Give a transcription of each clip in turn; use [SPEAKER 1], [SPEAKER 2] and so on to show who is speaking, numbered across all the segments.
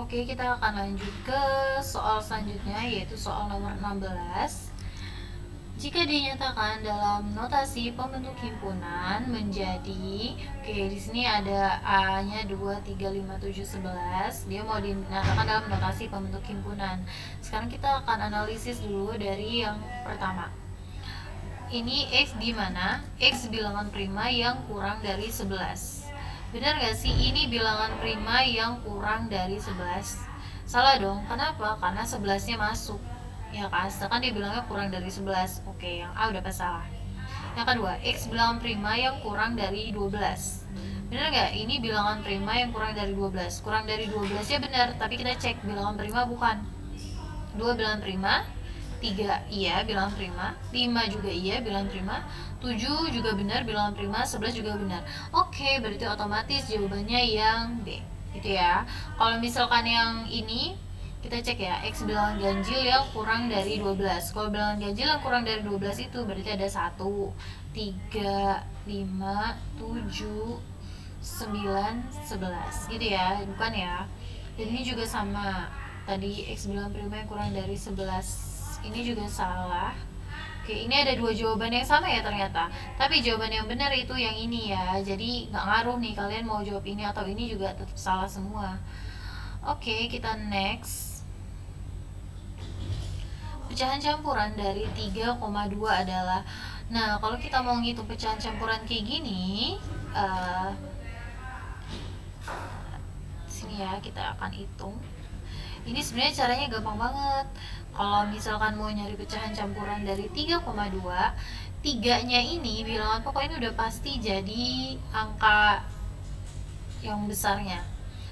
[SPEAKER 1] Oke, kita akan lanjut ke soal selanjutnya, yaitu soal nomor 16. Jika dinyatakan dalam notasi pembentuk himpunan menjadi, oke, di sini ada A-nya 2, 3, 5, 7, 11. Dia mau dinyatakan dalam notasi pembentuk himpunan. Sekarang kita akan analisis dulu dari yang pertama. Ini X di mana? X bilangan prima yang kurang dari 11. Benar gak sih ini bilangan prima yang kurang dari 11? Salah dong, kenapa? Karena 11-nya masuk. Ya kan, sedangkan dia bilangnya kurang dari 11. Oke, yang A udah pas salah. Yang kedua, X bilangan prima yang kurang dari 12. Benar gak? Ini bilangan prima yang kurang dari 12. Kurang dari 12 ya benar, tapi kita cek bilangan prima bukan. 2 bilangan prima, 3 iya bilangan prima, 5 juga iya bilangan prima, 7 juga benar bilangan prima, 11 juga benar. Oke, berarti otomatis jawabannya yang B. Gitu ya. Kalau misalkan yang ini kita cek ya, X bilangan ganjil yang kurang dari 12. Kalau bilangan ganjil yang kurang dari 12 itu berarti ada 1, 3, 5, 7, 9, 11 gitu ya, bukan ya. Dan ini juga sama, tadi X bilangan prima yang kurang dari 11 ini juga salah. Oke, ini ada dua jawaban yang sama ya ternyata. Tapi jawaban yang benar itu yang ini ya. Jadi nggak ngaruh nih kalian mau jawab ini atau ini juga tetap salah semua. Oke, kita next. Pecahan campuran dari 3,2 adalah, nah kalau kita mau ngitung pecahan campuran kayak gini, sini ya kita akan hitung. Ini sebenarnya caranya gampang banget. Kalau misalkan mau nyari pecahan campuran dari 3,2, 3-nya ini bilangan pokok ini udah pasti jadi angka yang besarnya.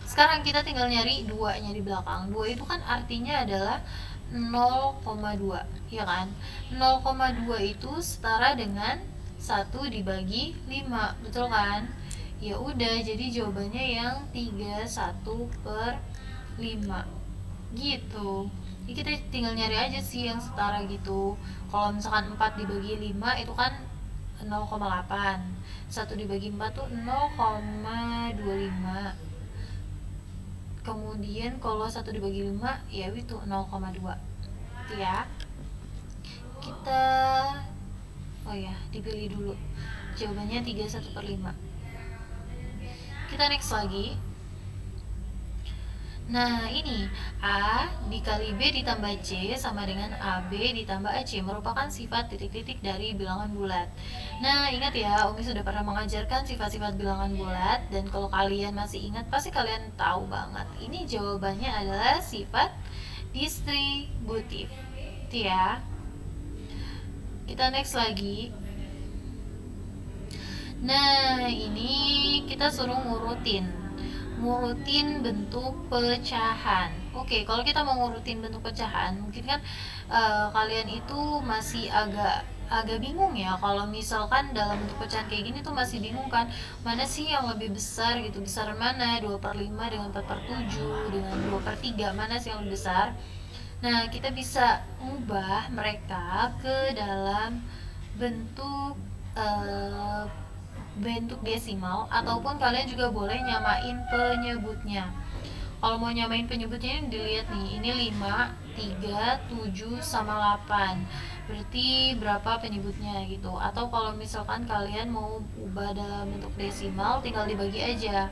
[SPEAKER 1] Sekarang kita tinggal nyari 2-nya di belakang. 2 itu kan artinya adalah 0,2, ya kan? 0,2 itu setara dengan 1 dibagi 5, betul kan? Ya udah, jadi jawabannya yang 31/5 gitu. Jadi kita tinggal nyari aja sih yang setara gitu. Kalau misalkan 4 dibagi 5 itu kan 0,8. 1 dibagi 4 tuh 0,25. Kemudian kalau 1 dibagi 5 ya itu 0,2. Gitu ya. Kita dipilih dulu. Jawabannya 31/5. Kita next lagi. Nah ini A dikali B ditambah C sama dengan AB ditambah AC merupakan sifat titik-titik dari bilangan bulat. Nah ingat ya, Umi sudah pernah mengajarkan sifat-sifat bilangan bulat. Dan kalau kalian masih ingat pasti kalian tahu banget. Ini jawabannya adalah sifat distributif. Itu ya. Kita next lagi. Nah ini kita suruh ngurutin bentuk pecahan. Oke, kalau kita mau ngurutin bentuk pecahan, mungkin kan kalian itu masih agak bingung ya. Kalau misalkan dalam bentuk pecahan kayak gini tuh masih bingung kan, mana sih yang lebih besar gitu, besar mana, 2/5 dengan 4/7 dengan 2/3, mana sih yang lebih besar. Nah kita bisa ubah mereka ke dalam bentuk bentuk desimal, ataupun kalian juga boleh nyamain penyebutnya. Kalau mau nyamain penyebutnya ini dilihat nih, ini 5, 3, 7 sama 8. Berarti berapa penyebutnya gitu. Atau kalau misalkan kalian mau ubah dalam bentuk desimal, tinggal dibagi aja.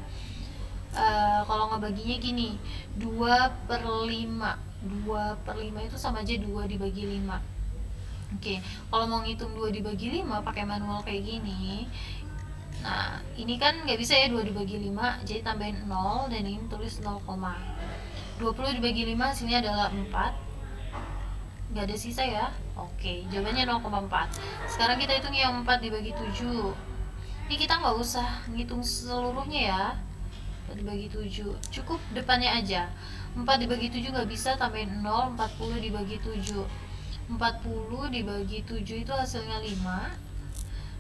[SPEAKER 1] Kalau ngebaginya gini, 2/5. 2/5 itu sama aja 2 dibagi 5. Oke, kalau mau ngitung 2 dibagi 5 pakai manual kayak gini. Nah, ini kan nggak bisa ya 2 dibagi 5, jadi tambahin 0 dan ini tulis 0, 20 dibagi 5 hasilnya adalah 4. Nggak ada sisa ya. Oke, jawabannya 0,4. Sekarang kita hitung yang 4 dibagi 7. Ini kita nggak usah ngitung seluruhnya ya. 4 dibagi 7, cukup depannya aja. 4 dibagi 7 nggak bisa, tambahin 0. 40 dibagi 7, 40 dibagi 7 itu hasilnya 5.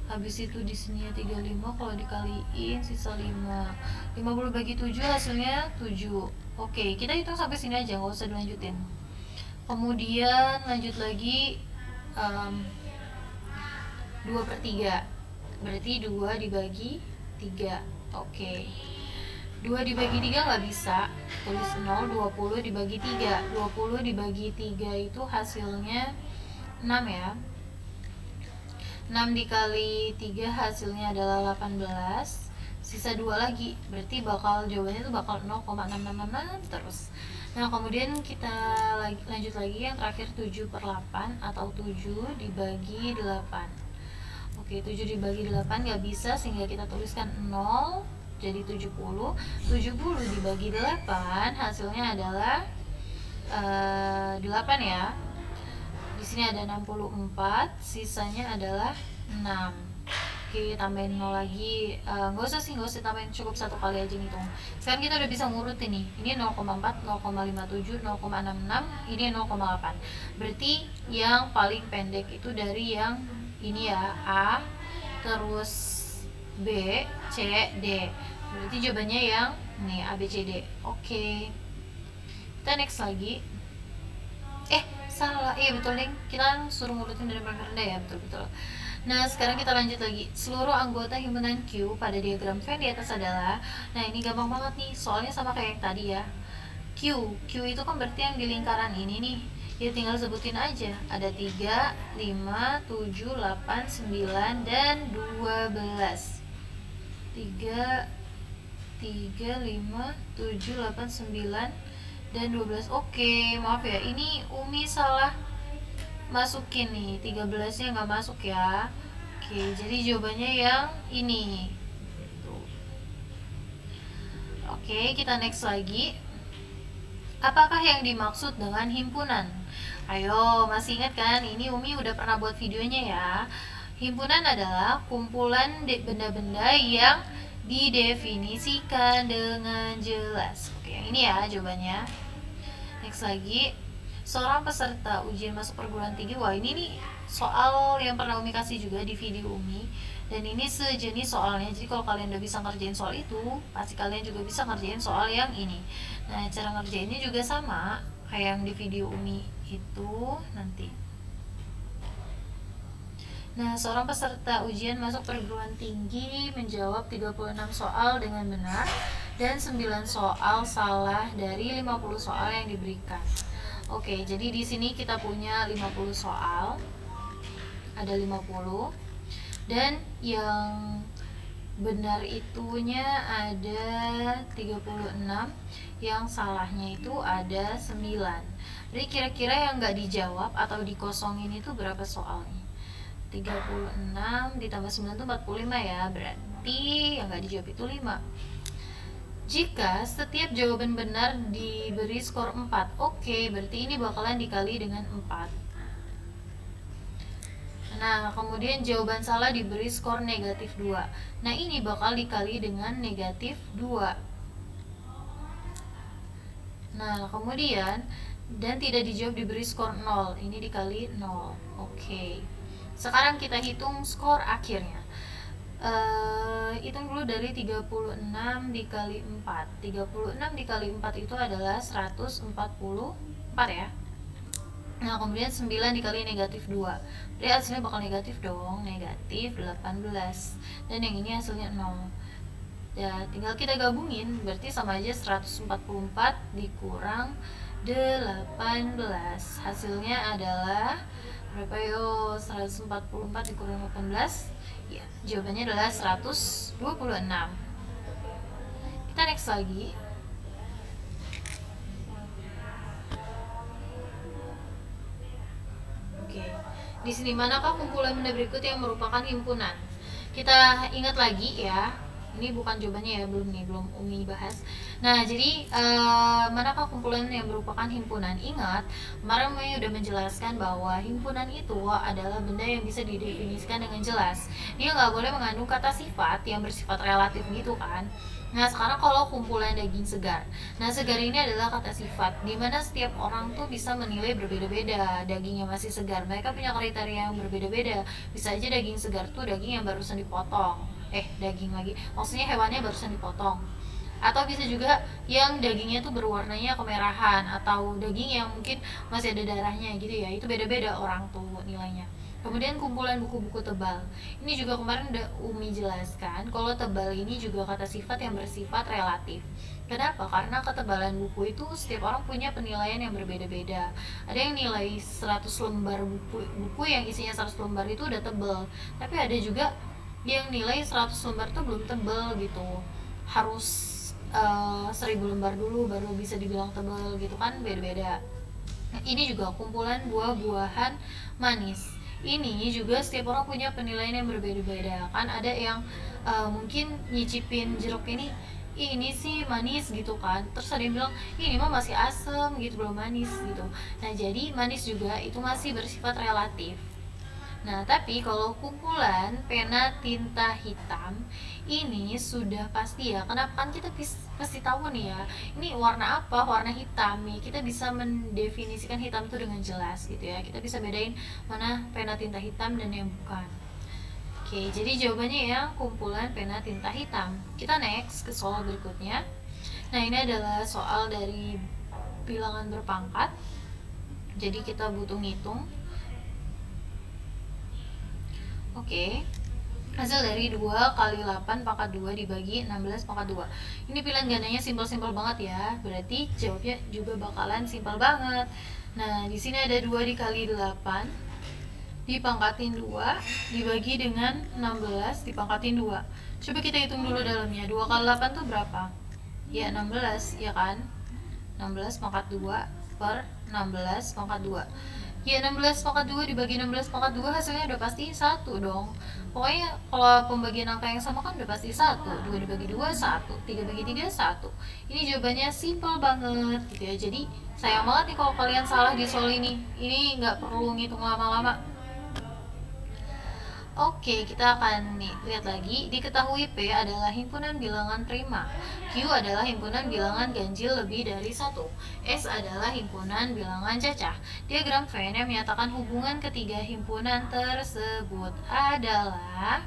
[SPEAKER 1] Habis itu di sini 35, kalau dikaliin sisa 5. 50 bagi 7 hasilnya 7. Oke, kita hitung sampai sini aja, nggak usah dilanjutin. Kemudian lanjut lagi, 2/3, berarti 2 dibagi 3. Oke, 2 dibagi 3 nggak bisa, tulis 0. 20 dibagi 3, 20 dibagi 3 itu hasilnya 6 ya. 6 dikali 3 hasilnya adalah 18, sisa 2 lagi, berarti jawabannya itu bakal 0,6666 terus. Nah kemudian kita lanjut lagi yang terakhir, 7/8 atau 7 dibagi 8. Oke, 7 dibagi 8 nggak bisa, sehingga kita tuliskan 0, jadi 70. 70 dibagi 8 hasilnya adalah 8 ya. Di sini ada 64, sisanya adalah 6. Oke, tambahin 0 lagi. Nggak usah tambahin, cukup satu kali aja ngitung. Sekarang kita udah bisa ngurutin nih. Ini 0,4, 0,57, 0,66, ini 0,8. Berarti yang paling pendek itu dari yang ini ya, A, terus B, C, D. Berarti jawabannya yang nih, A, B, C, D. Oke. Kita next lagi. Salah. Iya betul nih. Kita suruh ngurutin dari paling rendah ya, betul. Nah, sekarang kita lanjut lagi. Seluruh anggota himpunan Q pada diagram Venn di atas adalah. Nah, ini gampang banget nih. Soalnya sama kayak yang tadi ya. Q itu kan berarti yang di lingkaran ini nih. Ya tinggal sebutin aja. Ada 3, 5, 7, 8, 9 dan 12. 3, 5, 7, 8, 9 dan 12. Oke, maaf ya, ini Umi salah masukin nih, 13 nya nggak masuk ya. Oke, jadi jawabannya yang ini. Oke, kita next lagi. Apakah yang dimaksud dengan himpunan? Ayo, masih ingat kan? Ini Umi udah pernah buat videonya ya. Himpunan adalah kumpulan benda-benda yang didefinisikan dengan jelas. Oke, yang ini ya jawabannya. Next lagi, seorang peserta ujian masuk perguruan tinggi. Wah, ini nih soal yang pernah Umi kasih juga di video Umi. Dan ini sejenis soalnya. Jadi kalau kalian udah bisa ngerjain soal itu, pasti kalian juga bisa ngerjain soal yang ini. Nah, cara ngerjainnya juga sama kayak yang di video Umi itu nanti. Nah, seorang peserta ujian masuk perguruan tinggi menjawab 36 soal dengan benar dan 9 soal salah dari 50 soal yang diberikan. Oke, jadi di sini kita punya 50 soal. Ada 50. Dan yang benar itunya ada 36, yang salahnya itu ada 9. Jadi kira-kira yang nggak dijawab atau dikosongin itu berapa soalnya? 36 ditambah 9 itu 45 ya, berarti yang nggak dijawab itu 5. Jika setiap jawaban benar diberi skor 4, oke, berarti ini bakalan dikali dengan 4. Nah, kemudian jawaban salah diberi skor negatif 2. Nah, ini bakal dikali dengan negatif 2. Nah, kemudian dan tidak dijawab diberi skor 0. Ini dikali 0. Oke. Sekarang kita hitung skor akhirnya. Hitung dulu dari 36 dikali 4. 36 dikali 4 itu adalah 144 ya. Nah, kemudian 9 dikali negatif 2. Berarti hasilnya bakal negatif dong, negatif 18. Dan yang ini hasilnya 0. Ya, tinggal kita gabungin, berarti sama aja 144 dikurang 18. Hasilnya adalah berapa yo? 144 dikurang 18. Ya, jawabannya adalah 126. Kita next lagi. Oke. Di sini manakah kumpulan benda berikut yang merupakan himpunan? Kita ingat lagi ya. Ini bukan jawabannya ya, belum Umi bahas. Nah, jadi manakah kumpulan yang merupakan himpunan? Ingat, kemarin Umi udah menjelaskan bahwa himpunan itu adalah benda yang bisa didefinisikan dengan jelas. Dia nggak boleh mengandung kata sifat yang bersifat relatif gitu kan. Nah, sekarang kalau kumpulan daging segar. Nah, segar ini adalah kata sifat, dimana setiap orang tuh bisa menilai berbeda-beda dagingnya masih segar. Mereka punya kriteria yang berbeda-beda. Bisa aja daging segar tuh daging yang barusan dipotong. Daging lagi. Maksudnya hewannya barusan dipotong. Atau bisa juga yang dagingnya tuh berwarnanya kemerahan, atau daging yang mungkin masih ada darahnya gitu ya. Itu beda-beda orang tuh nilainya. Kemudian kumpulan buku-buku tebal. Ini juga kemarin udah Umi jelaskan kalau tebal ini juga kata sifat yang bersifat relatif. Kenapa? Karena ketebalan buku itu setiap orang punya penilaian yang berbeda-beda. Ada yang nilai 100 lembar buku yang isinya 100 lembar itu udah tebal. Tapi ada juga yang nilai 100 lembar itu belum tebal gitu. Harus 1000 lembar dulu baru bisa dibilang tebal gitu kan, beda-beda. Ini juga kumpulan buah-buahan manis. Ini juga setiap orang punya penilaian yang berbeda-beda kan. Ada yang mungkin nyicipin jeruk ini sih manis gitu kan, terus ada yang bilang ini mah masih asem gitu, belum manis gitu. Nah jadi manis juga itu masih bersifat relatif. Nah, tapi kalau kumpulan pena tinta hitam ini sudah pasti ya. Kenapa? Kan kita pasti tahu nih ya. Ini warna apa? Warna hitam nih. Kita bisa mendefinisikan hitam itu dengan jelas gitu ya. Kita bisa bedain mana pena tinta hitam dan yang bukan. Oke, jadi jawabannya ya kumpulan pena tinta hitam. Kita next ke soal berikutnya. Nah, ini adalah soal dari bilangan berpangkat. Jadi kita butuh ngitung. Oke. Hasil dari 2 kali 8 pangkat 2 dibagi 16 pangkat 2. Ini pilihan gandanya simpel-simpel banget ya. Berarti jawabnya juga bakalan simpel banget. Nah, di sini ada 2 dikali 8 dipangkatin 2 dibagi dengan 16 dipangkatin 2. Coba kita hitung dulu dalamnya. 2 kali 8 tuh berapa? Ya 16, ya kan? 16 pangkat 2 per 16 pangkat 2. Ya 16 pangkat 2 dibagi 16 pangkat 2 hasilnya udah pasti 1 dong. Pokoknya kalau pembagian angka yang sama kan udah pasti 1. 2 dibagi 2, 1. 3 bagi 3, 1. Ini jawabannya simple banget gitu ya. Jadi sayang banget nih kalau kalian salah di soal ini. Ini nggak perlu ngitung lama-lama. Oke, kita akan lihat lagi. Diketahui P adalah himpunan bilangan prima, Q adalah himpunan bilangan ganjil lebih dari 1, S adalah himpunan bilangan cacah. Diagram Venn yang menyatakan hubungan ketiga himpunan tersebut adalah.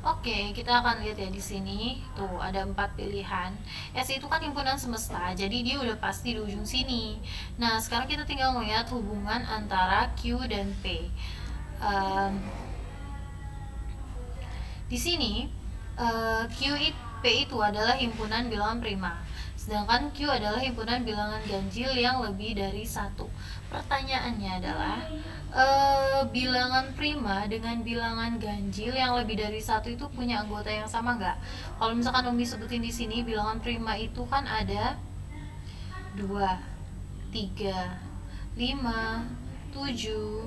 [SPEAKER 1] Oke, kita akan lihat ya di sini. Tuh, ada 4 pilihan. S itu kan himpunan semesta, jadi dia udah pasti di ujung sini. Nah, sekarang kita tinggal melihat hubungan antara Q dan P. Di sini P itu adalah himpunan bilangan prima, sedangkan Q adalah himpunan bilangan ganjil yang lebih dari 1. Pertanyaannya adalah bilangan prima dengan bilangan ganjil yang lebih dari 1 itu punya anggota yang sama nggak? Kalau misalkan Umi sebutin di sini bilangan prima itu kan ada 2, 3, 5, 7,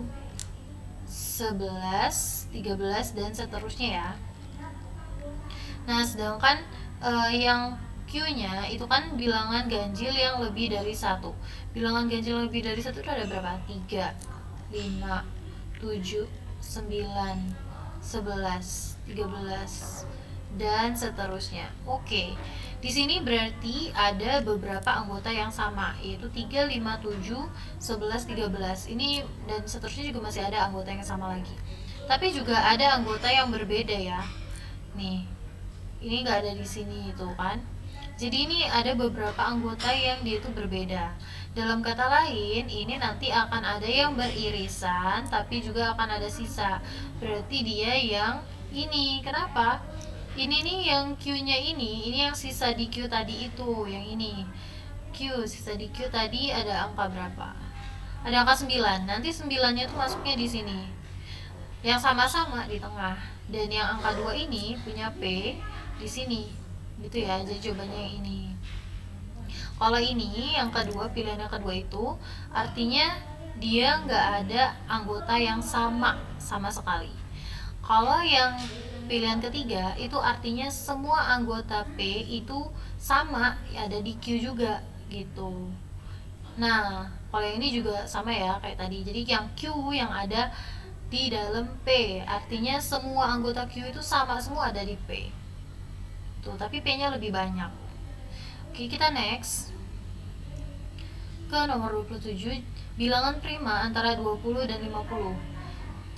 [SPEAKER 1] 11, 13 dan seterusnya ya. Nah, sedangkan yang Q-nya itu kan bilangan ganjil yang lebih dari 1. Bilangan ganjil lebih dari 1 itu ada berapa? 3, 5, 7, 9, 11, 13 dan seterusnya. Oke. Di sini berarti ada beberapa anggota yang sama, yaitu 3, 5, 7, 11, 13. Ini dan seterusnya juga masih ada anggota yang sama lagi. Tapi juga ada anggota yang berbeda ya. Nih, ini nggak ada di sini itu kan. Jadi ini ada beberapa anggota yang dia itu berbeda. Dalam kata lain, ini nanti akan ada yang beririsan, tapi juga akan ada sisa. Berarti dia yang ini. Kenapa? Ini nih yang Q-nya ini yang sisa di Q tadi itu, yang ini. Q, sisa di Q tadi ada angka berapa? Ada angka 9. Nanti 9-nya tuh masuknya di sini. Yang sama-sama di tengah. Dan yang angka 2 ini punya P di sini. Gitu ya. Jadi jawabannya yang ini. Kalau ini yang kedua, pilihan yang kedua itu artinya dia nggak ada anggota yang sama sekali. Kalau yang pilihan ketiga itu artinya semua anggota P itu sama, ada di Q juga gitu. Nah, kalau yang ini juga sama ya kayak tadi. Jadi yang Q yang ada di dalam P, artinya semua anggota Q itu sama semua ada di P. Tuh, tapi P-nya lebih banyak. Oke, kita next ke nomor 27, bilangan prima antara 20 dan 50.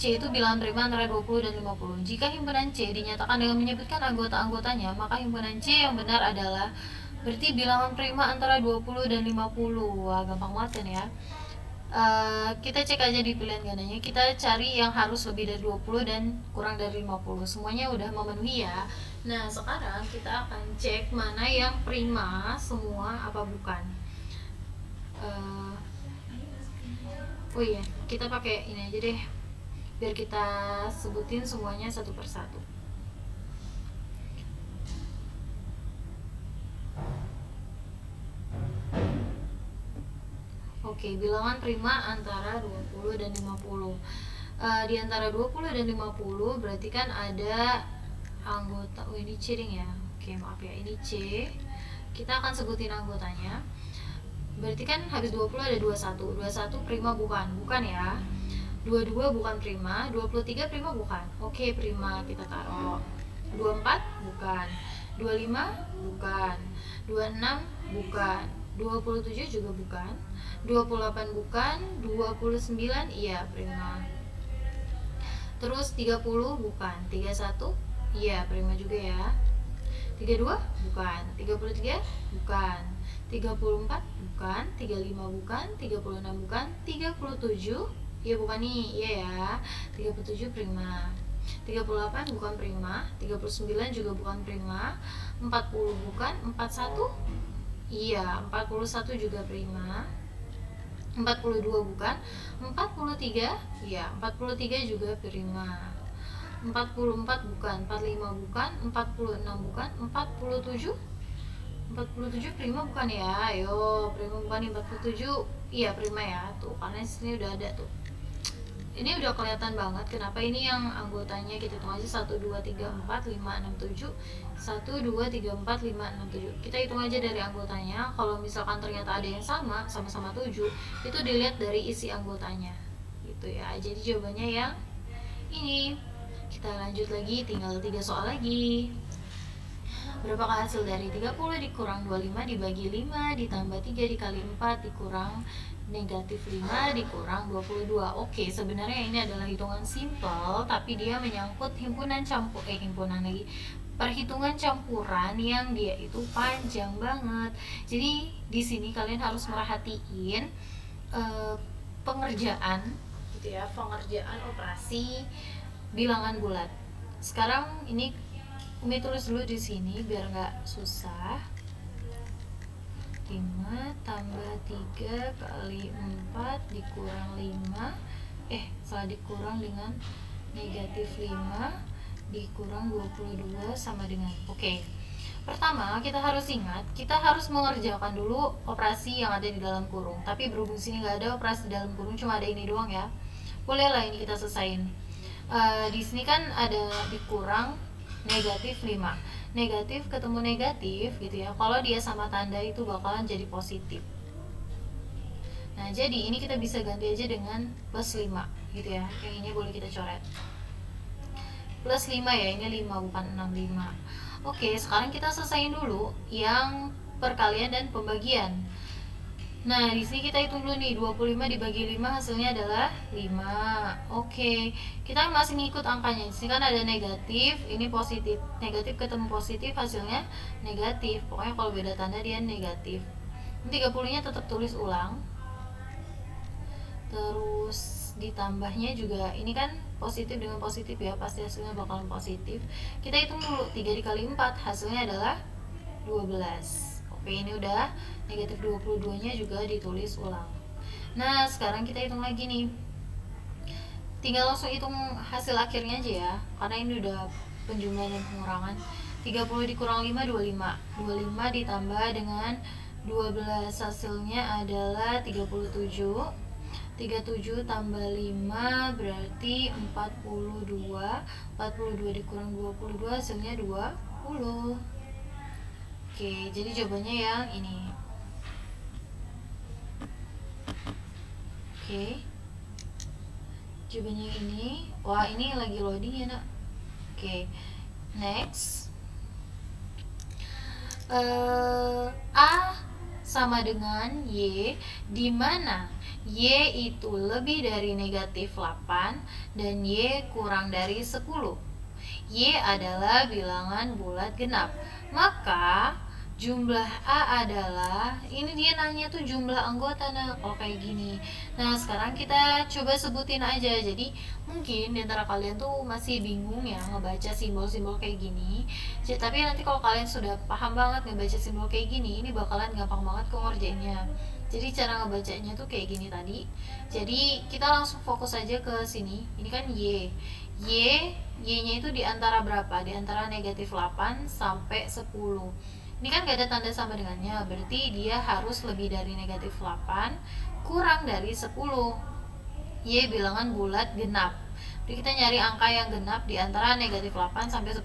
[SPEAKER 1] C itu bilangan prima antara 20 dan 50. Jika himpunan C dinyatakan dengan menyebutkan anggota-anggotanya, maka himpunan C yang benar adalah, berarti bilangan prima antara 20 dan 50. Wah, gampang banget kan ya. Kita cek aja di pilihan gandanya, kita cari yang harus lebih dari 20 dan kurang dari 50. Semuanya udah memenuhi ya. Nah, sekarang kita akan cek mana yang prima semua apa bukan. Oh iya, kita pakai ini aja deh, biar kita sebutin semuanya satu persatu. Oke, bilangan prima antara 20 dan 50. Di antara 20 dan 50 berarti kan ada anggota. Oh, ini C ding ya. Oke, maaf ya, ini C. Kita akan sebutin anggotanya. Berarti kan habis 20 ada 21. 21 prima bukan? Bukan ya. 22 bukan prima, 23 prima bukan. Oke, prima kita taruh. 24 bukan. 25 bukan. 26 bukan. 27 juga bukan. 28 bukan. 29 iya prima. Terus 30 bukan. 31 iya prima juga ya. 32 bukan. 33 bukan. 34 bukan. 35 bukan. 36 bukan. 37 iya bukan nih. Iya ya. 37 prima. 38 bukan prima. 39 juga bukan prima. 40 bukan. 41 iya, 41 juga prima. 42 bukan. 43 iya, 43 juga prima. 44 bukan. 45 bukan. 46 bukan. 47 prima bukan ya. Ayo, prima bukan. 47 iya prima ya. Tuh, karena sini udah ada tuh. Ini udah kelihatan banget kenapa ini yang anggotanya kita hitung aja 1 2 3 4 5 6 7. 1 2 3 4 5 6 7. Kita hitung aja dari anggotanya. Kalau misalkan ternyata ada yang sama-sama 7, itu dilihat dari isi anggotanya. Gitu ya. Jadi jawabannya yang ini. Kita lanjut lagi, tinggal 3 soal lagi. Berapakah hasil dari 30 dikurang 25 dibagi 5 ditambah 3 dikali 4 dikurang negatif 5 dikurang 22. Oke, sebenarnya ini adalah hitungan simple, tapi dia menyangkut perhitungan campuran yang dia itu panjang banget. Jadi di sini kalian harus merhatiin pengerjaan gitu ya, pengerjaan operasi bilangan bulat. Sekarang ini Umi tulis dulu di sini biar nggak susah. 5 tambah 3 kali 4 dikurang 5 salah dikurang dengan negatif 5 dikurang 22 sama dengan oke. Pertama kita harus ingat, kita harus mengerjakan dulu operasi yang ada di dalam kurung. Tapi berhubung sini nggak ada operasi di dalam kurung, cuma ada ini doang ya, bolehlah ini kita selesain. Di sini kan ada dikurang negatif 5, negatif ketemu negatif gitu ya, kalau dia sama tanda itu bakalan jadi positif. Nah jadi ini kita bisa ganti aja dengan plus 5 gitu ya, yang ini boleh kita coret plus 5 ya, ini 5 bukan 6, 5. Oke, sekarang kita selesaiin dulu yang perkalian dan pembagian. Nah, di sini kita hitung dulu nih, 25 dibagi 5 hasilnya adalah 5. Oke, kita masih ngikut angkanya. Di sini kan ada negatif, ini positif. Negatif ketemu positif hasilnya negatif. Pokoknya kalau beda tanda dia negatif. 30-nya tetap tulis ulang. Terus ditambahnya juga ini kan positif dengan positif ya, pasti hasilnya bakalan positif. Kita hitung dulu, 3 dikali 4 hasilnya adalah 12. Oke, ini udah negatif 22 nya juga ditulis ulang. Nah sekarang kita hitung lagi nih, tinggal langsung hitung hasil akhirnya aja ya, karena ini udah penjumlahan dan pengurangan. 30 dikurang 5, 25. 25 ditambah dengan 12 hasilnya adalah 37. 37 tambah 5 berarti 42. 42 dikurang 22 hasilnya 20. Oke, jadi jawabannya yang ini. Oke, jawabannya yang ini. Wah, ini lagi loading ya nak. Oke, next. A sama dengan Y, di mana Y itu lebih dari negatif 8 dan Y kurang dari 10. Y adalah bilangan bulat genap. Maka jumlah A adalah, ini dia nanya tuh jumlah anggota. Nah kalau kayak gini, nah sekarang kita coba sebutin aja. Jadi mungkin diantara kalian tuh masih bingung ya ngebaca simbol-simbol kayak gini. Tapi nanti kalau kalian sudah paham banget ngebaca simbol kayak gini, ini bakalan gampang banget kok ngerjainnya. Jadi cara ngebacanya tuh kayak gini tadi. Jadi kita langsung fokus aja ke sini. Ini kan Y. Y-nya itu di antara berapa? Di antara negatif 8 sampai 10. Ini kan gak ada tanda sama dengannya, berarti dia harus lebih dari negatif 8 kurang dari 10. Y bilangan bulat genap. Jadi kita nyari angka yang genap di antara negatif 8 sampai 10.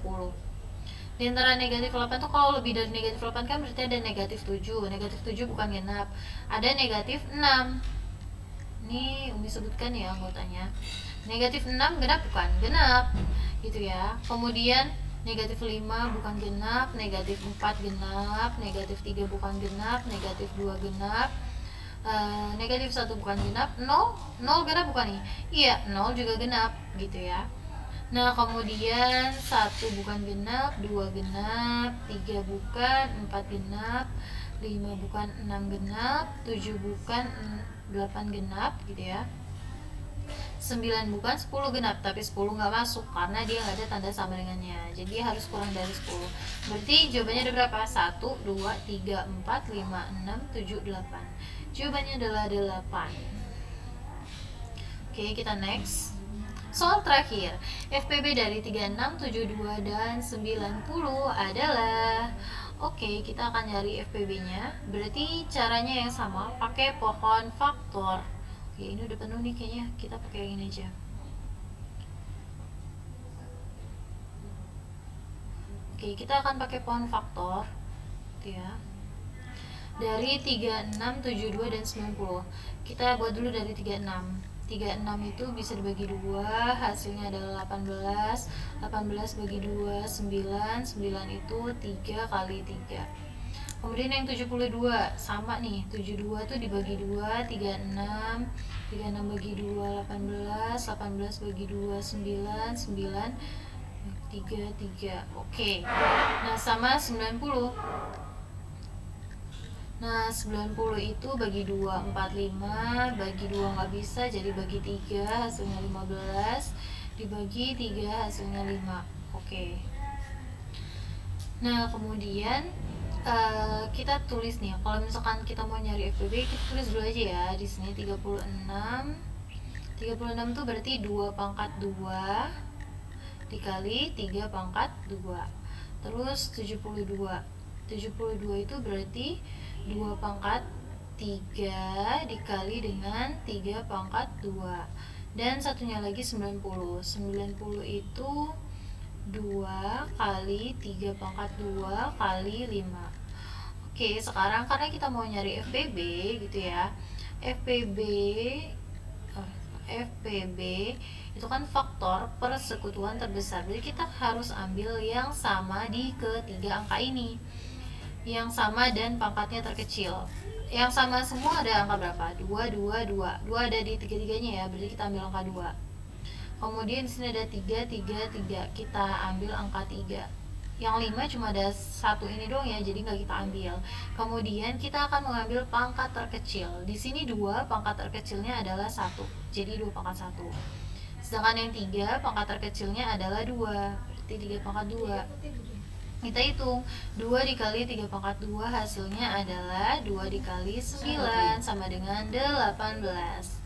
[SPEAKER 1] Di antara negatif 8 tuh kalau lebih dari negatif 8 kan berarti ada negatif 7. Negatif 7 bukan genap. Ada negatif 6. Ini Umi sebutkan ya anggotanya. Negatif 6 genap bukan? Genap. Gitu ya. Kemudian negatif 5 bukan genap, negatif 4 genap, negatif 3 bukan genap, negatif 2 genap, negatif 1 bukan genap, 0 genap bukan nih? Iya, 0 juga genap gitu ya. Nah kemudian 1 bukan genap, 2 genap, 3 bukan, 4 genap, 5 bukan, 6 genap, 7 bukan, 8 genap gitu ya. 9 bukan, 10 genap, tapi 10 nggak masuk karena dia nggak ada tanda sama dengannya, jadi harus kurang dari 10. Berarti jawabannya ada berapa? 1, 2, 3, 4, 5, 6, 7, 8. Jawabannya adalah 8. Oke, kita next. Soal terakhir, FPB dari 36, 72, dan 90 adalah... Oke, kita akan nyari FPB-nya. Berarti caranya yang sama, pakai pohon faktor. Oke, ini udah penuh nih kayaknya, kita pakai yang ini aja. Oke, kita akan pakai pohon faktor gitu ya. Dari 36, 72, dan 90. Kita buat dulu dari 36. 36 itu bisa dibagi 2, hasilnya adalah 18. 18 bagi 2, 9. 9 itu 3 kali 3. Kemudian yang 72 sama nih, 72 tuh dibagi 2, 36. 36 bagi 2, 18. 18 bagi 2, 9. 9 3. Oke. Nah, sama 90. Nah 90 itu bagi 2, 45. Bagi 2 nggak bisa, jadi bagi 3, hasilnya 15. Dibagi 3, hasilnya 5. Oke. Nah kemudian kita tulis nih, kalau misalkan kita mau nyari FPB, kita tulis dulu aja ya. Di sini 36. 36 tuh berarti 2 pangkat 2 dikali 3 pangkat 2. Terus 72 itu berarti 2 pangkat 3 dikali dengan 3 pangkat 2. Dan satunya lagi 90 itu 2 kali 3 pangkat 2 kali 5. Oke, sekarang karena kita mau nyari FPB gitu ya. FPB itu kan faktor persekutuan terbesar. Jadi kita harus ambil yang sama di ketiga angka ini. Yang sama dan pangkatnya terkecil. Yang sama semua ada angka berapa? 2, 2, 2. 2 ada di tiga-tiganya ya, berarti kita ambil angka 2. Kemudian di sini ada 3, 3, 3. Kita ambil angka 3. Yang 5 cuma ada satu ini doang ya, jadi nggak kita ambil. Kemudian kita akan mengambil pangkat terkecil. Di sini 2, pangkat terkecilnya adalah 1. Jadi 2 pangkat 1. Sedangkan yang 3, pangkat terkecilnya adalah 2. Berarti 3 pangkat 2. Kita hitung 2 dikali 3 pangkat 2, hasilnya adalah 2 dikali 9 sama dengan 18.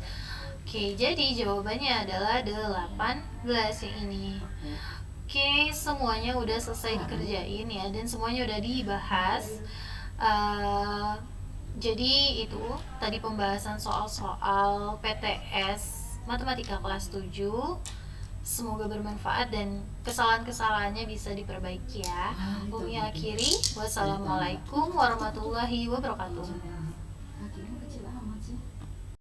[SPEAKER 1] Oke, jadi jawabannya adalah 18 yang ini. Oke, semuanya udah selesai dikerjain ya, dan semuanya udah dibahas. Jadi itu tadi pembahasan soal-soal PTS Matematika kelas 7. Semoga bermanfaat dan kesalahan-kesalahannya bisa diperbaiki ya. Umi akhiri, wassalamualaikum warahmatullahi wabarakatuh.